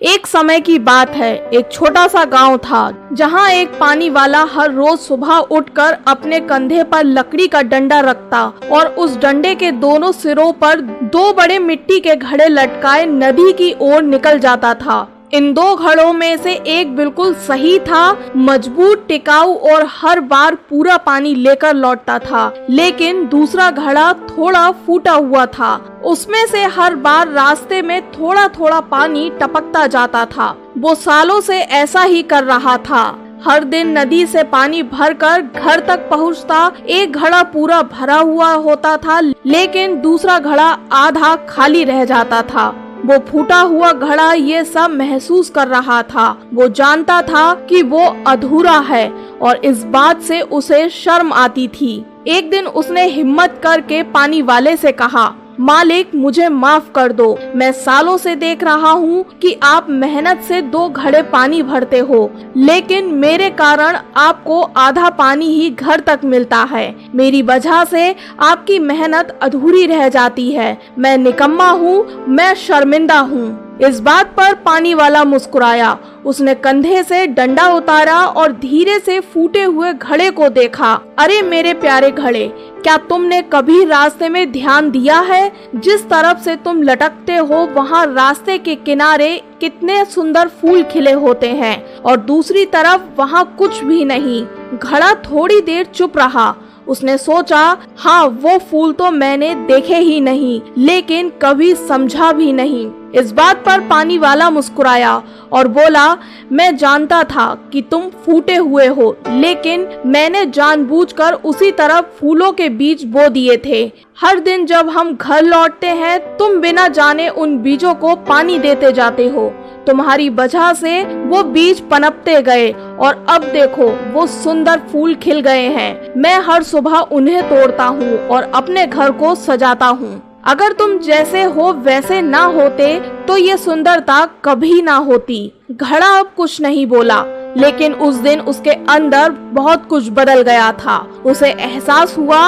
एक समय की बात है, एक छोटा सा गांव था जहां एक पानी वाला हर रोज सुबह उठकर अपने कंधे पर लकड़ी का डंडा रखता और उस डंडे के दोनों सिरों पर दो बड़े मिट्टी के घड़े लटकाए नदी की ओर निकल जाता था। इन दो घड़ों में से एक बिल्कुल सही था, मजबूत, टिकाऊ और हर बार पूरा पानी लेकर लौटता था, लेकिन दूसरा घड़ा थोड़ा फूटा हुआ था। उसमें से हर बार रास्ते में थोड़ा थोड़ा पानी टपकता जाता था। वो सालों से ऐसा ही कर रहा था। हर दिन नदी से पानी भरकर घर तक पहुंचता। एक घड़ा पूरा भरा हुआ होता था, लेकिन दूसरा घड़ा आधा खाली रह जाता था। वो फूटा हुआ घड़ा ये सब महसूस कर रहा था। वो जानता था कि वो अधूरा है और इस बात से उसे शर्म आती थी। एक दिन उसने हिम्मत करके पानी वाले से कहा, मालिक, मुझे माफ कर दो। मैं सालों से देख रहा हूँ कि आप मेहनत से दो घड़े पानी भरते हो, लेकिन मेरे कारण आपको आधा पानी ही घर तक मिलता है। मेरी वजह से आपकी मेहनत अधूरी रह जाती है। मैं निकम्मा हूँ, मैं शर्मिंदा हूँ। इस बात पर पानी वाला मुस्कुराया। उसने कंधे से डंडा उतारा और धीरे से फूटे हुए घड़े को देखा। अरे मेरे प्यारे घड़े, क्या तुमने कभी रास्ते में ध्यान दिया है? जिस तरफ से तुम लटकते हो वहाँ रास्ते के किनारे कितने सुंदर फूल खिले होते हैं और दूसरी तरफ वहाँ कुछ भी नहीं। घड़ा थोड़ी देर चुप रहा। उसने सोचा, हाँ, वो फूल तो मैंने देखे ही नहीं, लेकिन कभी समझा भी नहीं। इस बात पर पानी वाला मुस्कुराया और बोला, मैं जानता था कि तुम फूटे हुए हो, लेकिन मैंने जानबूझकर उसी तरफ फूलों के बीज बो दिए थे। हर दिन जब हम घर लौटते हैं, तुम बिना जाने उन बीजों को पानी देते जाते हो। तुम्हारी वजह से वो बीज पनपते गए और अब देखो, वो सुंदर फूल खिल गए हैं। मैं हर सुबह उन्हें तोड़ता हूँ और अपने घर को सजाता हूँ। अगर तुम जैसे हो वैसे ना होते तो ये सुंदरता कभी ना होती। घड़ा अब कुछ नहीं बोला, लेकिन उस दिन उसके अंदर बहुत कुछ बदल गया था। उसे एहसास हुआ,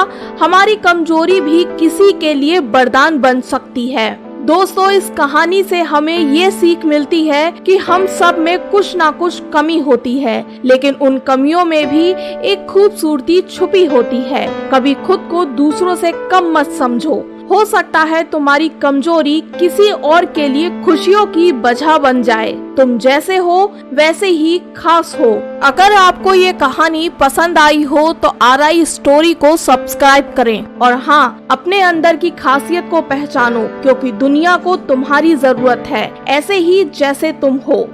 हमारी कमजोरी भी किसी के लिए वरदान बन सकती है। दोस्तों, इस कहानी से हमें ये सीख मिलती है कि हम सब में कुछ ना कुछ कमी होती है, लेकिन उन कमियों में भी एक खूबसूरती छुपी होती है। कभी खुद को दूसरों से कम मत समझो। हो सकता है तुम्हारी कमजोरी किसी और के लिए खुशियों की वजह बन जाए। तुम जैसे हो वैसे ही खास हो। अगर आपको ये कहानी पसंद आई हो तो RI स्टोरी को सब्सक्राइब करें और हाँ, अपने अंदर की खासियत को पहचानो, क्योंकि दुनिया को तुम्हारी जरूरत है, ऐसे ही जैसे तुम हो।